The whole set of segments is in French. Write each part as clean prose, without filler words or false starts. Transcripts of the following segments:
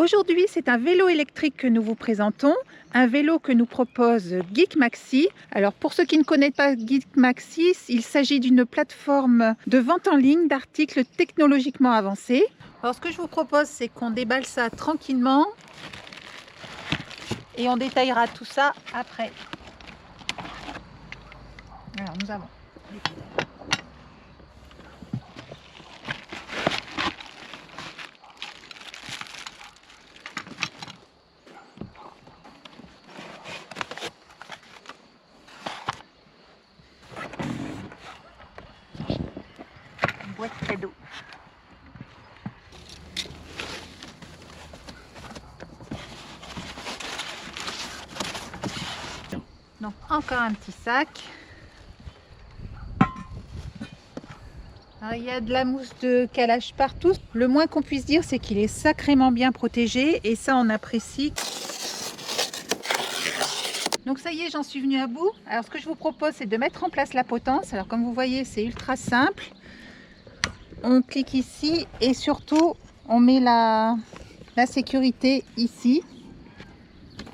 Aujourd'hui, c'est un vélo électrique que nous vous présentons, un vélo que nous propose Geek Maxi. Alors pour ceux qui ne connaissent pas Geek Maxi, il s'agit d'une plateforme de vente en ligne d'articles technologiquement avancés. Alors ce que je vous propose, c'est qu'on déballe ça tranquillement et on détaillera tout ça après. Alors nous avons les pédales. Boîte cadeau. Donc encore un petit sac. Alors, il y a de la mousse de calage partout. Le moins qu'on puisse dire, c'est qu'il est sacrément bien protégé et ça on apprécie. Donc ça y est, j'en suis venue à bout. Alors ce que je vous propose, c'est de mettre en place la potence. Alors comme vous voyez, c'est ultra simple. On clique ici et surtout on met la sécurité ici.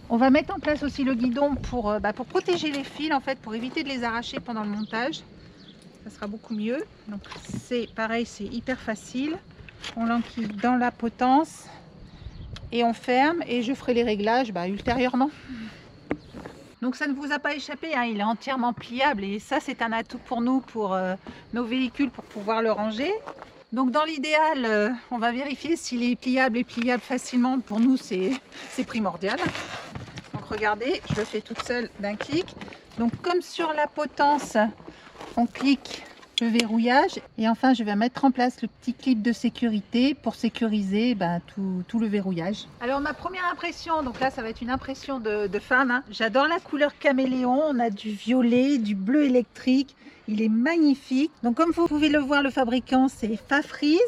On va mettre en place aussi le guidon pour protéger les fils, en fait, pour éviter de les arracher pendant le montage. Ça sera beaucoup mieux. Donc c'est pareil, c'est hyper facile. On l'enquille dans la potence et on ferme et je ferai les réglages ultérieurement. Donc ça ne vous a pas échappé, hein, il est entièrement pliable et ça c'est un atout pour nous, pour nos véhicules, pour pouvoir le ranger. Donc dans l'idéal, on va vérifier s'il est pliable et pliable facilement. Pour nous c'est primordial. Donc regardez, je le fais toute seule d'un clic. Donc comme sur la potence, on clique le verrouillage et enfin je vais mettre en place le petit clip de sécurité pour sécuriser tout le verrouillage. Alors ma première impression, donc là ça va être une impression de femme, hein. J'adore la couleur caméléon, on a du violet, du bleu électrique, il est magnifique. Donc comme vous pouvez le voir, le fabricant c'est Fafreeze,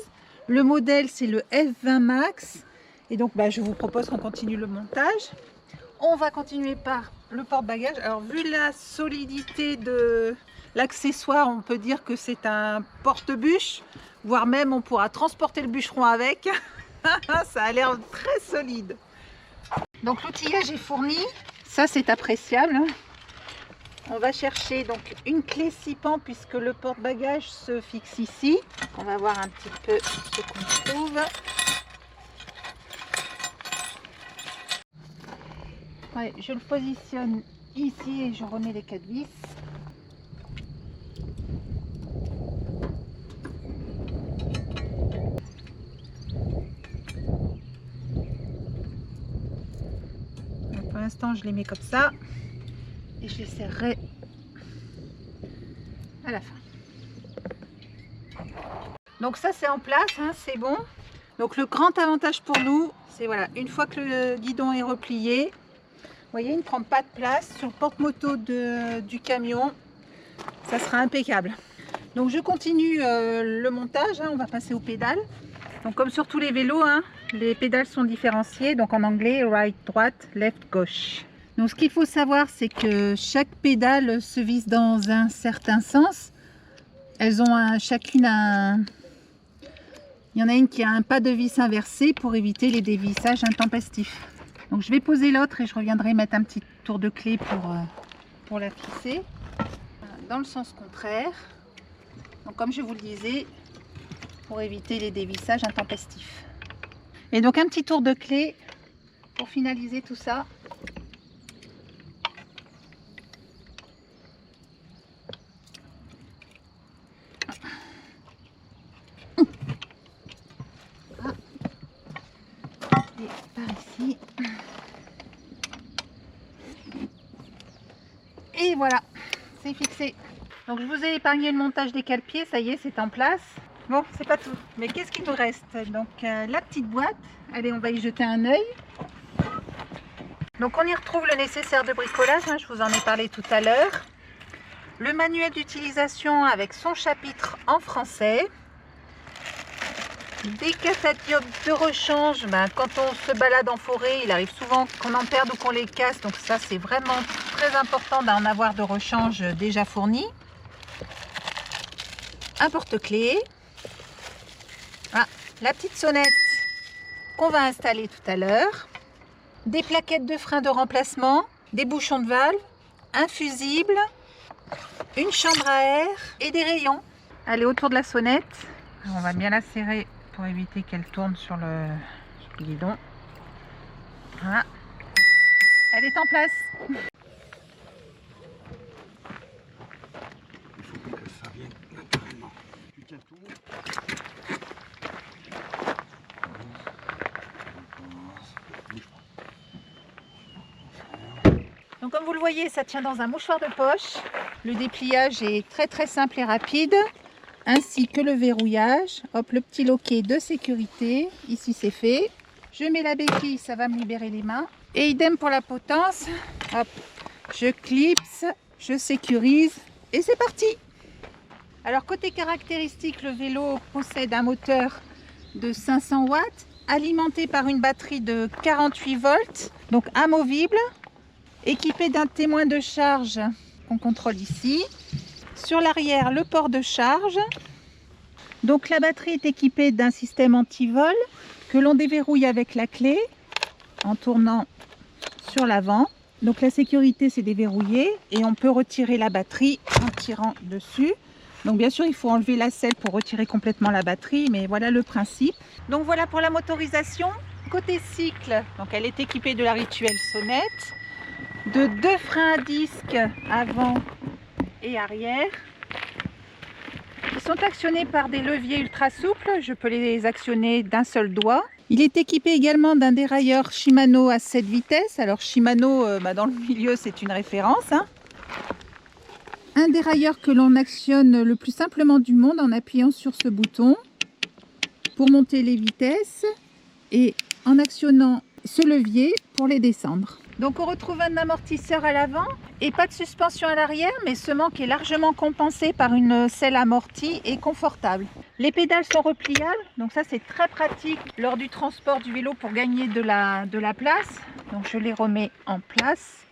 le modèle c'est le F20 Max et donc je vous propose qu'on continue le montage. On va continuer par le porte-bagages. Alors vu la solidité de l'accessoire, on peut dire que c'est un porte-bûche, voire même on pourra transporter le bûcheron avec. Ça a l'air très solide. Donc l'outillage est fourni, ça c'est appréciable. On va chercher donc une clé 6 pans puisque le porte-bagages se fixe ici. On va voir un petit peu ce qu'on trouve. Ouais, je le positionne ici et je remets les 4 vis. Donc pour l'instant, je les mets comme ça et je les serrerai à la fin. Donc ça, c'est en place, hein, c'est bon. Donc le grand avantage pour nous, c'est voilà, une fois que le guidon est replié, vous voyez, il ne prend pas de place sur le porte-moto du camion. Ça sera impeccable. Donc je continue le montage, hein, on va passer aux pédales. Donc comme sur tous les vélos, hein, les pédales sont différenciées. Donc en anglais, right, droite, left, gauche. Donc ce qu'il faut savoir, c'est que chaque pédale se visse dans un certain sens. Elles ont chacune un... Il y en a une qui a un pas de vis inversé pour éviter les dévissages intempestifs. Donc je vais poser l'autre et je reviendrai mettre un petit tour de clé pour la fisser dans le sens contraire. Donc comme je vous le disais, pour éviter les dévissages intempestifs. Et donc un petit tour de clé pour finaliser tout ça. Et par ici. Et voilà, c'est fixé. Donc je vous ai épargné le montage des cale-pieds, ça y est, c'est en place. Bon, c'est pas tout, mais qu'est-ce qu'il nous reste? Donc la petite boîte, allez, on va y jeter un œil. Donc on y retrouve le nécessaire de bricolage, hein, je vous en ai parlé tout à l'heure. Le manuel d'utilisation avec son chapitre en français. Des catadiopes de rechange, quand on se balade en forêt, il arrive souvent qu'on en perde ou qu'on les casse. Donc ça, c'est vraiment très important d'en avoir de rechange déjà fourni. Un porte-clés. Ah, la petite sonnette qu'on va installer tout à l'heure. Des plaquettes de frein de remplacement, des bouchons de valve, un fusible, une chambre à air et des rayons. Elle est autour de la sonnette. On va bien la serrer pour éviter qu'elle tourne sur le guidon. Voilà. Elle est en place. Il faut que ça vienne naturellement. Tu tiens tout. Donc comme vous le voyez, ça tient dans un mouchoir de poche. Le dépliage est très simple et rapide, ainsi que le verrouillage. Hop, le petit loquet de sécurité, ici c'est fait. Je mets la béquille, ça va me libérer les mains. Et idem pour la potence. Hop, je clipse, je sécurise et c'est parti. Alors côté caractéristiques, le vélo possède un moteur de 500 watts, alimenté par une batterie de 48 volts, donc amovible. Équipé d'un témoin de charge qu'on contrôle ici. Sur l'arrière, le port de charge. Donc la batterie est équipée d'un système anti-vol que l'on déverrouille avec la clé en tournant sur l'avant. Donc la sécurité c'est déverrouillé et on peut retirer la batterie en tirant dessus. Donc bien sûr il faut enlever la selle pour retirer complètement la batterie, mais voilà le principe. Donc voilà pour la motorisation. Côté cycle, donc elle est équipée de la rituelle sonnette, de 2 freins à disque avant et arrière qui sont actionnés par des leviers ultra souples. Je peux les actionner d'un seul doigt. Il est équipé également d'un dérailleur Shimano à 7 vitesses. Alors Shimano, dans le milieu, c'est une référence, hein. Un dérailleur que l'on actionne le plus simplement du monde en appuyant sur ce bouton pour monter les vitesses et en actionnant ce levier pour les descendre. Donc on retrouve un amortisseur à l'avant et pas de suspension à l'arrière, mais ce manque est largement compensé par une selle amortie et confortable. Les pédales sont repliables, donc ça c'est très pratique lors du transport du vélo pour gagner de la place. Donc je les remets en place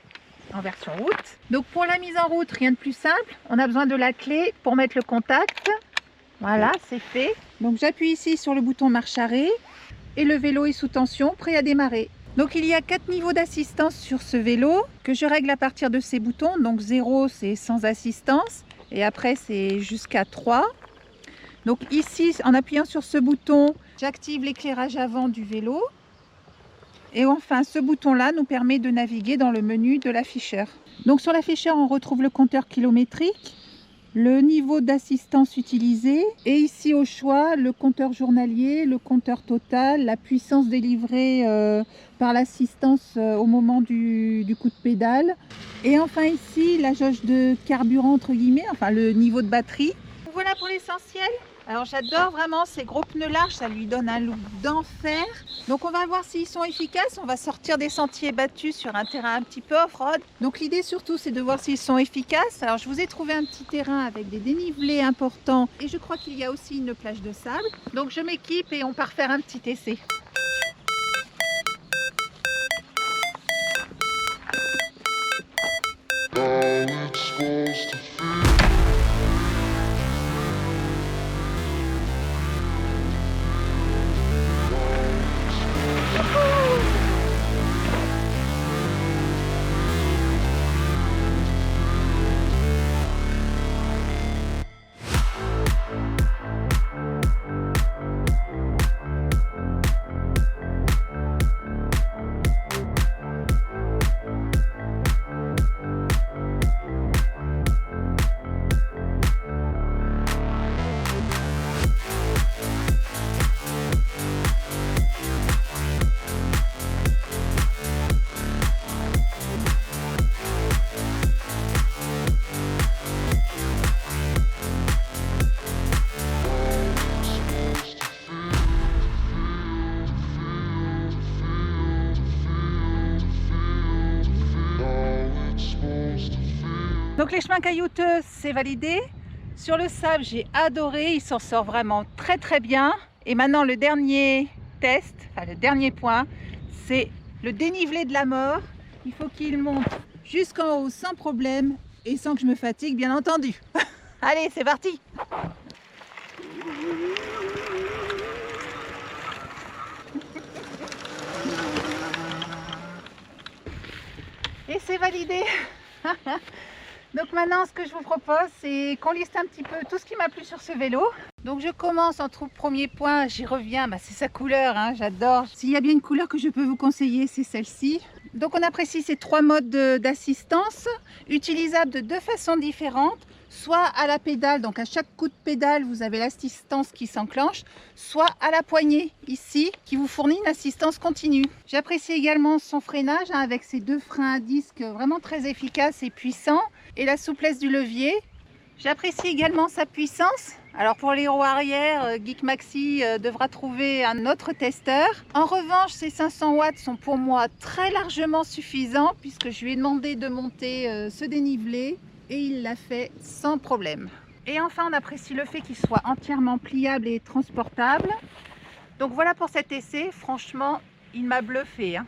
en version route. Donc pour la mise en route, rien de plus simple, on a besoin de la clé pour mettre le contact. Voilà, c'est fait. Donc j'appuie ici sur le bouton marche arrêt et le vélo est sous tension, prêt à démarrer. Donc il y a 4 niveaux d'assistance sur ce vélo que je règle à partir de ces boutons. Donc 0 c'est sans assistance et après c'est jusqu'à 3. Donc ici en appuyant sur ce bouton, j'active l'éclairage avant du vélo. Et enfin ce bouton là nous permet de naviguer dans le menu de l'afficheur. Donc sur l'afficheur on retrouve le compteur kilométrique, le niveau d'assistance utilisé et ici au choix le compteur journalier, le compteur total, la puissance délivrée par l'assistance au moment du coup de pédale et enfin ici la jauge de carburant entre guillemets, enfin le niveau de batterie. Voilà pour l'essentiel. Alors j'adore vraiment ces gros pneus larges, ça lui donne un look d'enfer. Donc on va voir s'ils sont efficaces, on va sortir des sentiers battus sur un terrain un petit peu off-road. Donc l'idée surtout c'est de voir s'ils sont efficaces. Alors je vous ai trouvé un petit terrain avec des dénivelés importants et je crois qu'il y a aussi une plage de sable. Donc je m'équipe et on part faire un petit essai. Donc les chemins caillouteux, c'est validé. Sur le sable, j'ai adoré, il s'en sort vraiment très bien. Et maintenant, le dernier test, enfin le dernier point, c'est le dénivelé de la mort. Il faut qu'il monte jusqu'en haut sans problème et sans que je me fatigue, bien entendu. Allez, c'est parti! Et c'est validé. Donc maintenant, ce que je vous propose, c'est qu'on liste un petit peu tout ce qui m'a plu sur ce vélo. Donc je commence en tout premier point, j'y reviens, c'est sa couleur, hein, j'adore. S'il y a bien une couleur que je peux vous conseiller, c'est celle-ci. Donc on apprécie ces 3 modes d'assistance, utilisables de 2 façons différentes. Soit à la pédale, donc à chaque coup de pédale, vous avez l'assistance qui s'enclenche, soit à la poignée, ici, qui vous fournit une assistance continue. J'apprécie également son freinage, hein, avec ses 2 freins à disque vraiment très efficaces et puissants, et la souplesse du levier. J'apprécie également sa puissance. Alors pour les roues arrière, Geek Maxi devra trouver un autre testeur. En revanche, ces 500 watts sont pour moi très largement suffisants, puisque je lui ai demandé de monter ce dénivelé. Et il l'a fait sans problème. Et enfin, on apprécie le fait qu'il soit entièrement pliable et transportable. Donc voilà pour cet essai. Franchement, il m'a bluffé, hein.